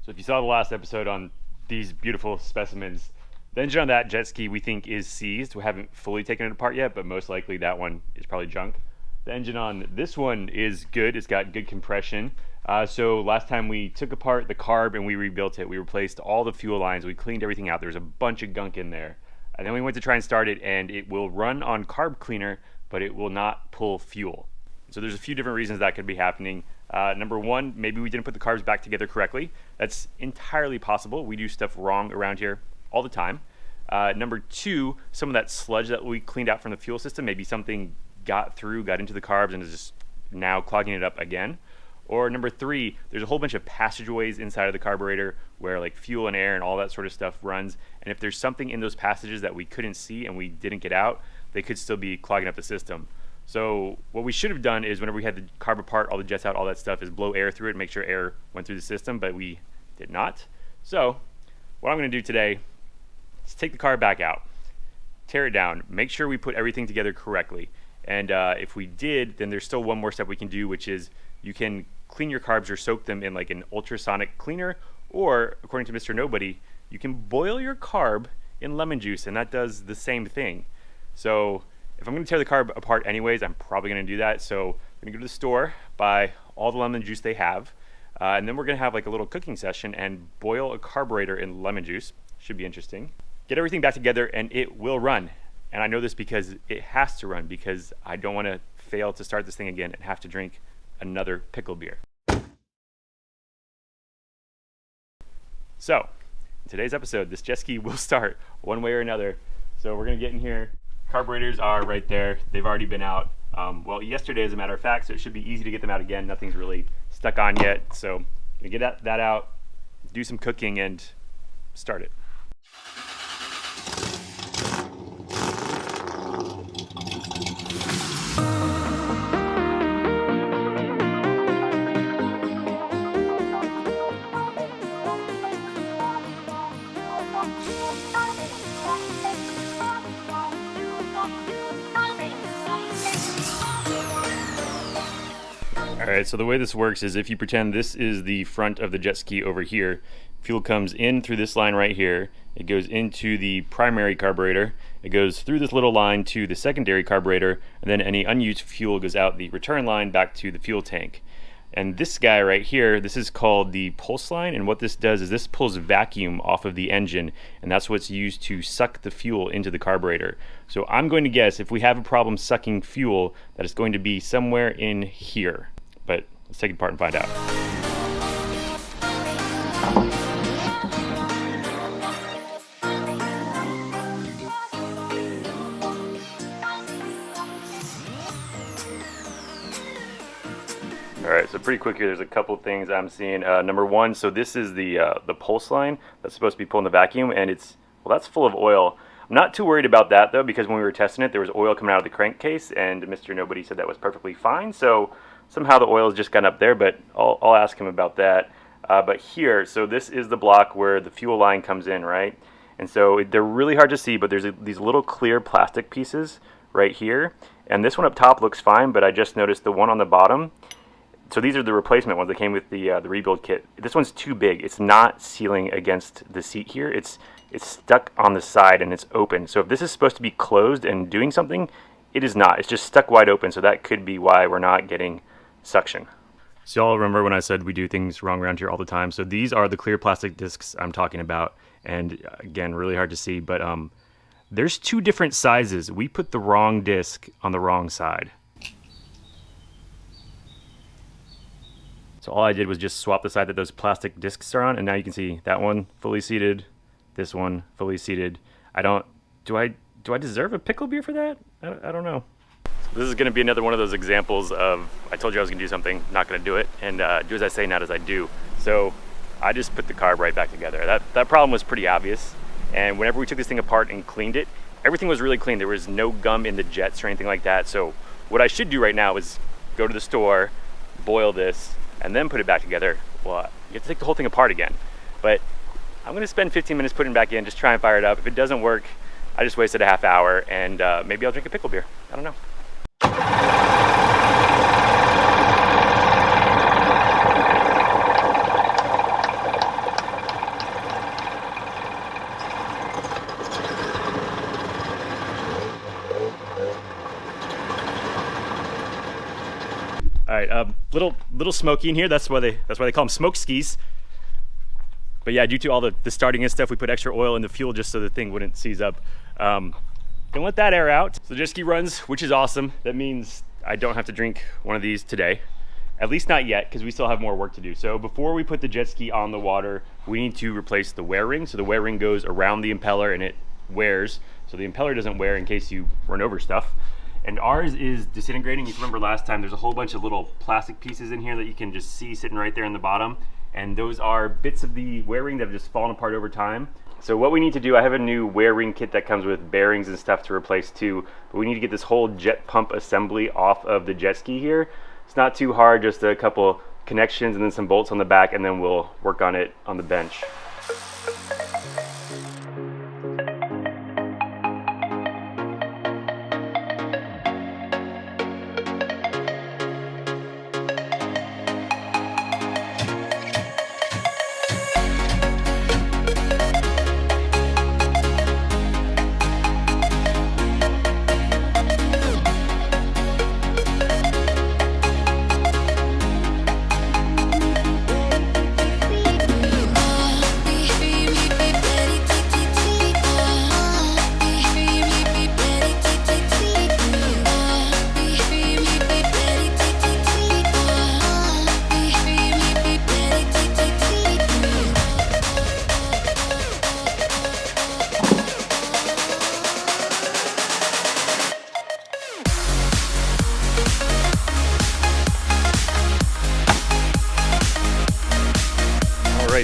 So if you saw the last episode on these beautiful specimens, the engine on that jet ski we think is seized. We haven't fully taken it apart yet, but most likely that one is probably junk. The engine on this one is good. It's got good compression. So last time we took apart the carb and we rebuilt it. We replaced all the fuel lines. We cleaned everything out. There was a bunch of gunk in there. And then we went to try and start it, and it will run on carb cleaner, but it will not pull fuel. So there's a few different reasons that could be happening. Number one, maybe we didn't put the carbs back together correctly. That's entirely possible. We do stuff wrong around here all the time. Number two, some of that sludge that we cleaned out from the fuel system, maybe something got into the carbs and is just now clogging it up again. Or number three, there's a whole bunch of passageways inside of the carburetor where like fuel and air and all that sort of stuff runs. And if there's something in those passages that we couldn't see and we didn't get out, they could still be clogging up the system. So what we should have done is whenever we had the carb apart, all the jets out, all that stuff, is blow air through it and make sure air went through the system, but we did not. So what I'm going to do today is take the carb back out, tear it down, make sure we put everything together correctly. And if we did, then there's still one more step we can do, which is you can clean your carbs or soak them in like an ultrasonic cleaner, or according to Mr. Nobody, you can boil your carb in lemon juice, and that does the same thing. So if I'm going to tear the carb apart anyways, I'm probably going to do that. So I'm going to go to the store, buy all the lemon juice they have, and then we're going to have like a little cooking session and boil a carburetor in lemon juice. Should be interesting. Get everything back together and it will run. And I know this because it has to run, because I don't want to fail to start this thing again and have to drink another pickle beer. So in today's episode, this jet ski will start one way or another. So we're going to get in here. Carburetors are right there. They've already been out. Well, yesterday as a matter of fact, so it should be easy to get them out again. Nothing's really stuck on yet. So I'm going to get that out, do some cooking, and start it. Alright, so the way this works is if you pretend this is the front of the jet ski over here, fuel comes in through this line right here, it goes into the primary carburetor, it goes through this little line to the secondary carburetor, and then any unused fuel goes out the return line back to the fuel tank. And this guy right here, this is called the pulse line, and what this does is this pulls vacuum off of the engine, and that's what's used to suck the fuel into the carburetor. So I'm going to guess if we have a problem sucking fuel, that it's going to be somewhere in here. But let's take it apart and find out. Alright, so pretty quick here, there's a couple things I'm seeing. Number one, so this is the pulse line that's supposed to be pulling the vacuum, and that's full of oil. I'm not too worried about that though, because when we were testing it, there was oil coming out of the crankcase, and Mr. Nobody said that was perfectly fine. So somehow the oil has just gone up there, but I'll ask him about that. But here, so this is the block where the fuel line comes in, right? And so they're really hard to see, but there's these little clear plastic pieces right here. And this one up top looks fine, but I just noticed the one on the bottom. So these are the replacement ones that came with the rebuild kit. This one's too big. It's not sealing against the seat here. It's stuck on the side and it's open. So if this is supposed to be closed and doing something, it is not. It's just stuck wide open. So that could be why we're not getting suction. So y'all remember when I said we do things wrong around here all the time? So these are the clear plastic discs I'm talking about. And again, really hard to see, but there's two different sizes. We put the wrong disc on the wrong side. So all I did was just swap the side that those plastic discs are on, and now you can see that one fully seated, this one fully seated. Do I deserve a pickle beer for that? I don't know. This is going to be another one of those examples of I told you I was going to do something, not going to do it, and do as I say, not as I do. So I just put the carb right back together. That problem was pretty obvious, and whenever we took this thing apart and cleaned it, everything was really clean. There was no gum in the jets or anything like that. So what I should do right now is go to the store, boil this, and then put it back together. Well, you have to take the whole thing apart again. But I'm going to spend 15 minutes putting it back in, just try and fire it up. If it doesn't work, I just wasted a half hour, and maybe I'll drink a pickle beer. I don't know. little smoky in here. That's why they call them smoke skis. But yeah, due to all the starting and stuff, we put extra oil in the fuel just so the thing wouldn't seize up. Gonna let that air out. So the jet ski runs, which is awesome. That means I don't have to drink one of these today. At least not yet, because we still have more work to do. So before we put the jet ski on the water, we need to replace the wear ring. So the wear ring goes around the impeller and it wears. So the impeller doesn't wear in case you run over stuff. And ours is disintegrating. If you remember last time, there's a whole bunch of little plastic pieces in here that you can just see sitting right there in the bottom. And those are bits of the wear ring that have just fallen apart over time. So what we need to do, I have a new wear ring kit that comes with bearings and stuff to replace too, but we need to get this whole jet pump assembly off of the jet ski here. It's not too hard, just a couple connections and then some bolts on the back, and then we'll work on it on the bench.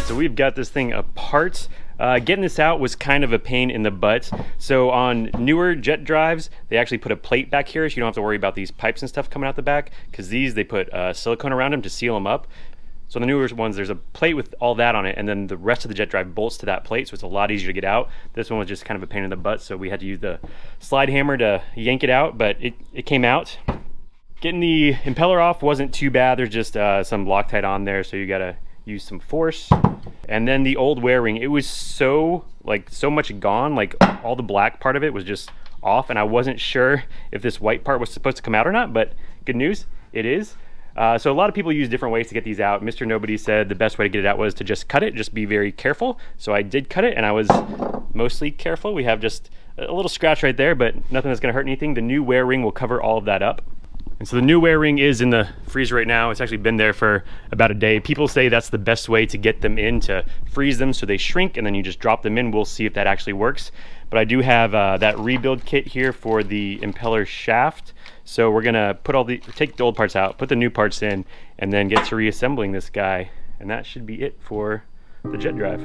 So we've got this thing apart. Getting this out was kind of a pain in the butt. So on newer jet drives, they actually put a plate back here so you don't have to worry about these pipes and stuff coming out the back, because these, they put silicone around them to seal them up. So on the newer ones, there's a plate with all that on it, and then the rest of the jet drive bolts to that plate, so it's a lot easier to get out. This one was just kind of a pain in the butt, so we had to use the slide hammer to yank it out, but it came out. Getting the impeller off wasn't too bad. There's just some Loctite on there, so you gotta use some force. And then the old wear ring, it was so much gone, like all the black part of it was just off, and I wasn't sure if this white part was supposed to come out or not, but good news, it is. So a lot of people use different ways to get these out. Mr. Nobody said the best way to get it out was to just cut it, just be very careful. So I did cut it, and I was mostly careful. We have just a little scratch right there, but nothing that's gonna hurt anything. The new wear ring will cover all of that up. And so the new wear ring is in the freezer right now. It's actually been there for about a day. People say that's the best way to get them in, to freeze them so they shrink, and then you just drop them in. We'll see if that actually works. But I do have that rebuild kit here for the impeller shaft. So we're gonna take the old parts out, put the new parts in, and then get to reassembling this guy. And that should be it for the jet drive.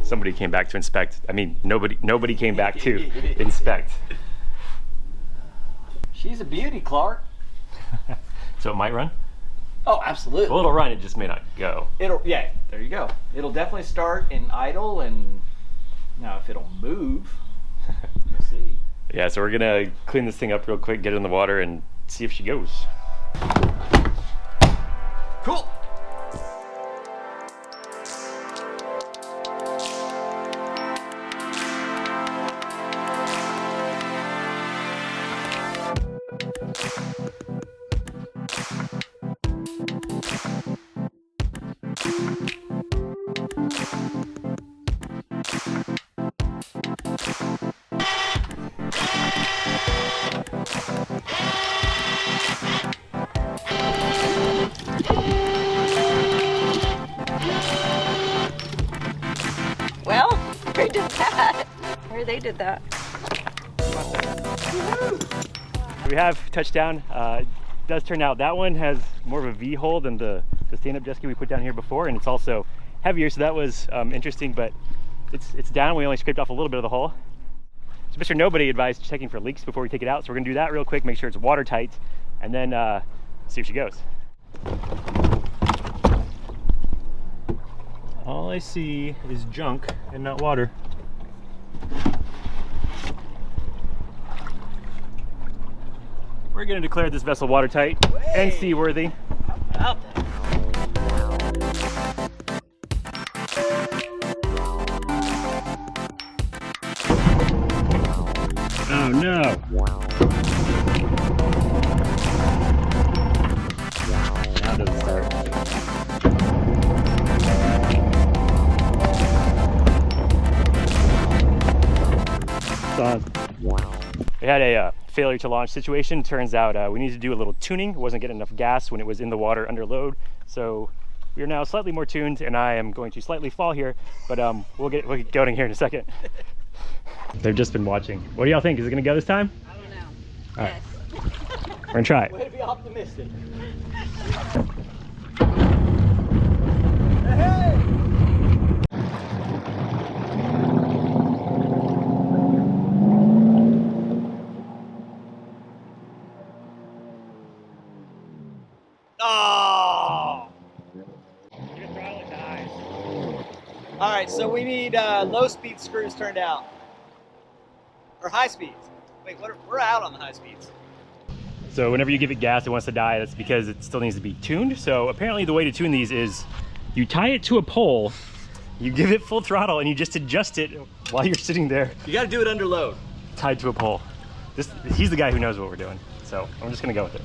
Somebody came back to inspect. I mean, nobody came back to inspect. She's a beauty, Clark. So it might run? Oh, absolutely. Well, it'll run, it just may not go. Yeah, there you go. It'll definitely start in idle, and now if it'll move, we'll see. Yeah, so we're gonna clean this thing up real quick, get it in the water, and see if she goes. Cool. Well, who did that? Or they did that. We have touchdown. It does turn out that one has more of a V hole than the stand-up jet ski we put down here before, and it's also heavier, so that was interesting, but it's down. We only scraped off a little bit of the hull. So Mr. Nobody advised checking for leaks before we take it out, so we're gonna do that real quick, make sure it's watertight, and then see if she goes. All I see is junk and not water. We're going to declare this vessel watertight and seaworthy. How about that? Oh no! Now it doesn't start. It's on. We had a failure to launch situation. Turns out we needed to do a little tuning. It wasn't getting enough gas when it was in the water under load. So we are now slightly more tuned, and I am going to slightly fall here, but we'll get going here in a second. They've just been watching. What do y'all think? Is it gonna go this time? I don't know. All right. Yes. We're gonna try it. Way to be optimistic. Oh! All right, so we need low speed screws turned out. Or high speeds. Wait, we're out on the high speeds. So whenever you give it gas, it wants to die. That's because it still needs to be tuned. So apparently the way to tune these is you tie it to a pole, you give it full throttle, and you just adjust it while you're sitting there You got to do it under load. tied to a pole. He's the guy who knows what we're doing. So I'm just gonna go with it.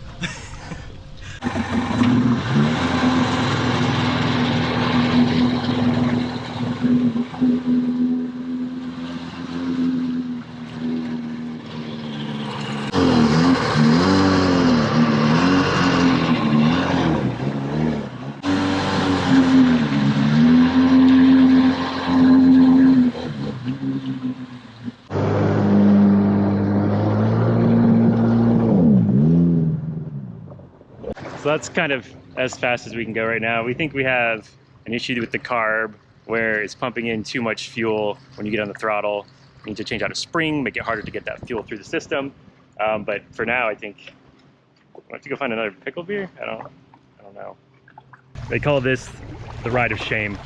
So that's kind of as fast as we can go right now. We think we have an issue with the carb where it's pumping in too much fuel when you get on the throttle. We need to change out a spring, make it harder to get that fuel through the system. But for now, I think we'll have to go find another pickle beer. I don't know. They call this the ride of shame.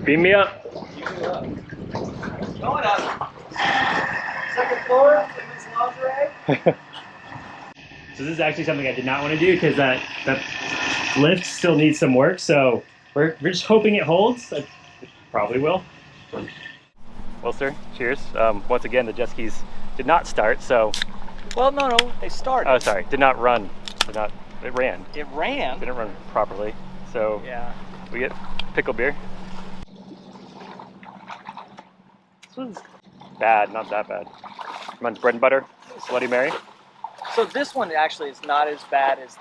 Beam me up. Going up. Second floor, women's lingerie. So this is actually something I did not want to do because that lift still needs some work. So we're just hoping it holds. It probably will. Well, sir, cheers. Once again, the jet skis did not start. So, Well, no, they started. oh, sorry, did not run. It ran. It ran. Didn't run properly. So Yeah. we get pickle beer. This one's bad, not that bad. Runs bread and butter, Bloody Mary. So this one actually is not as bad as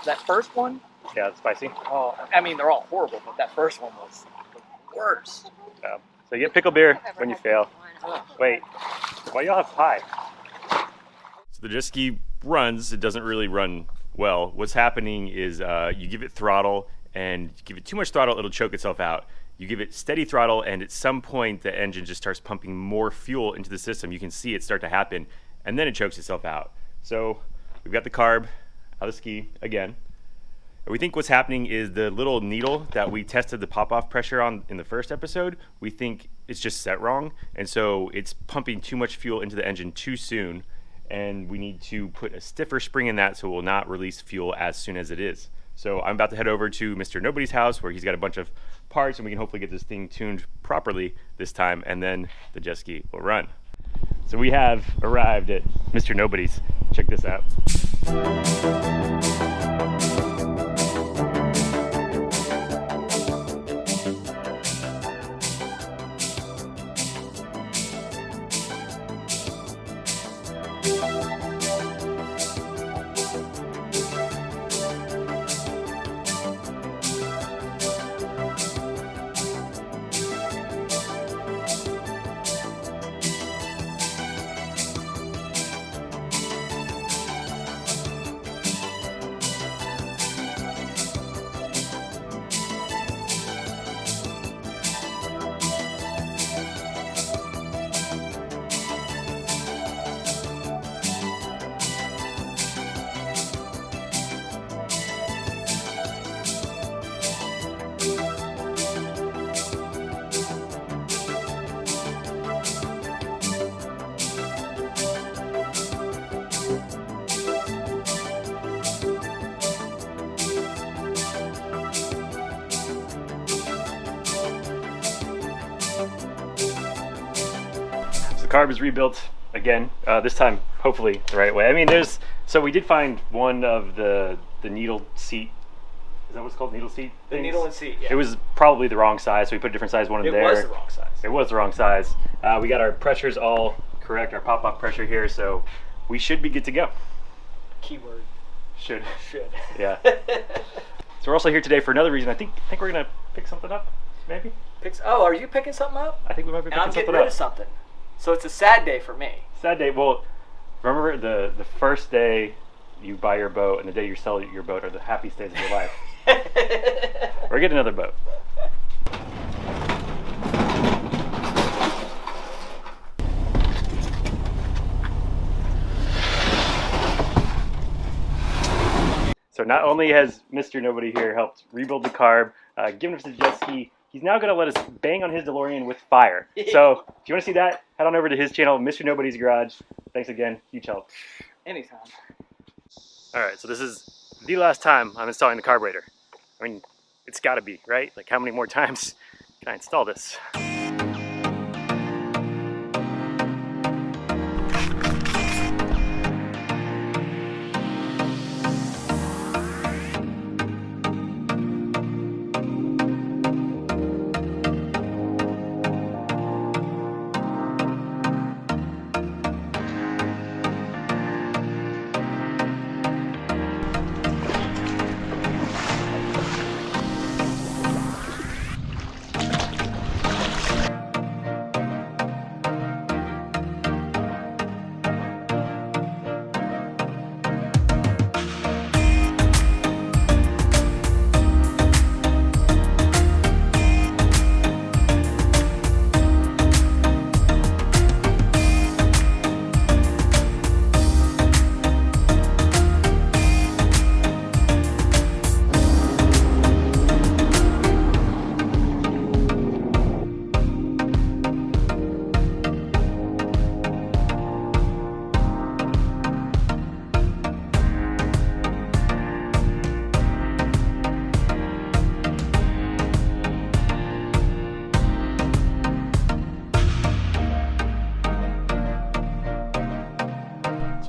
that first one. Yeah, it's spicy. Oh, I mean, they're all horrible, but that first one was the worst. So you get pickle beer when you fail. Ugh. Wait, why y'all have pie? So the jet ski runs, it doesn't really run well. What's happening is you give it throttle, and you give it too much throttle, it'll choke itself out. you give it steady throttle, and at some point the engine just starts pumping more fuel into the system. You can see it start to happen, and then it chokes itself out. So we've got the carb out of the ski again. And we think what's happening is the little needle that we tested the pop-off pressure on in the first episode, we think it's just set wrong, and so it's pumping too much fuel into the engine too soon, and we need to put a stiffer spring in that so it will not release fuel as soon as it is. So I'm about to head over to Mr. Nobody's house where he's got a bunch of parts, and we can hopefully get this thing tuned properly this time, and then the jet ski will run. So we have arrived at Mr. Nobody's. Check this out. Carb is rebuilt again, this time hopefully the right way. I mean, so we did find one of the needle seat. Is that what it's called? Needle seat? The things? needle and seat, yeah. It was probably the wrong size, so we put a different size one in there. It was the wrong size. It was the wrong size. We got our pressures all correct, our pop-off pressure here, so we should be good to go. Keyword. Should. Yeah. So we're also here today for another reason. I think we're gonna pick something up, maybe? Oh, are you picking something up? I think we might be And picking I'm something getting rid up. of something. So it's a sad day for me. Sad day. Well, remember the first day you buy your boat and the day you sell your boat are the happiest days of your life. Or get another boat. So not only has Mr. Nobody here helped rebuild the carb, given us the jet ski, he's now going to let us bang on his DeLorean with fire. So if you want to see that, head on over to his channel, Mr. Nobody's Garage. Thanks again. Huge help. Anytime. All right, so this is the last time I'm installing the carburetor. I mean, it's got to be, right? Like, how many more times can I install this?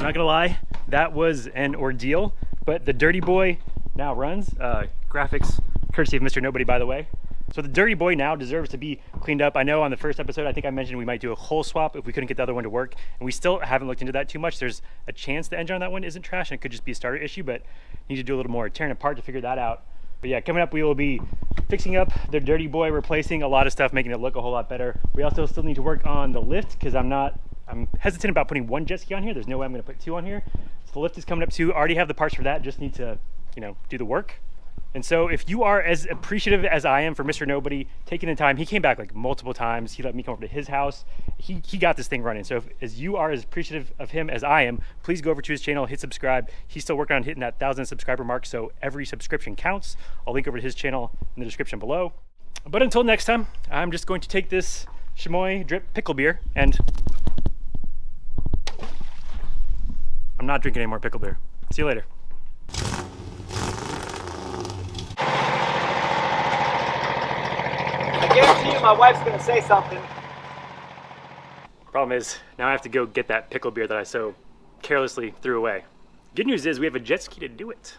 Not gonna lie, that was an ordeal, but the Dirty Boy now runs. Graphics courtesy of Mr. Nobody, by the way. So the Dirty Boy now deserves to be cleaned up. I know on the first episode, I think I mentioned we might do a whole swap if we couldn't get the other one to work, and we still haven't looked into that too much. There's a chance the engine on that one isn't trash, and it could just be a starter issue, but need to do a little more tearing apart to figure that out. But yeah, coming up, we will be fixing up the Dirty Boy, replacing a lot of stuff, making it look a whole lot better. We also still need to work on the lift because I'm hesitant about putting one jet ski on here. There's no way I'm gonna put two on here. So the lift is coming up too. Already have the parts for that, just need to, do the work. And so if you are as appreciative as I am for Mr. Nobody taking the time, he came back like multiple times. He let me come over to his house. He got this thing running. So as you are as appreciative of him as I am, please go over to his channel, hit subscribe. He's still working on hitting that 1,000 subscriber mark, so every subscription counts. I'll link over to his channel in the description below. But until next time, I'm just going to take this Chamois drip pickle beer, and I'm not drinking any more pickle beer. See you later. I guarantee you my wife's gonna say something. Problem is, now I have to go get that pickle beer that I so carelessly threw away. Good news is we have a jet ski to do it.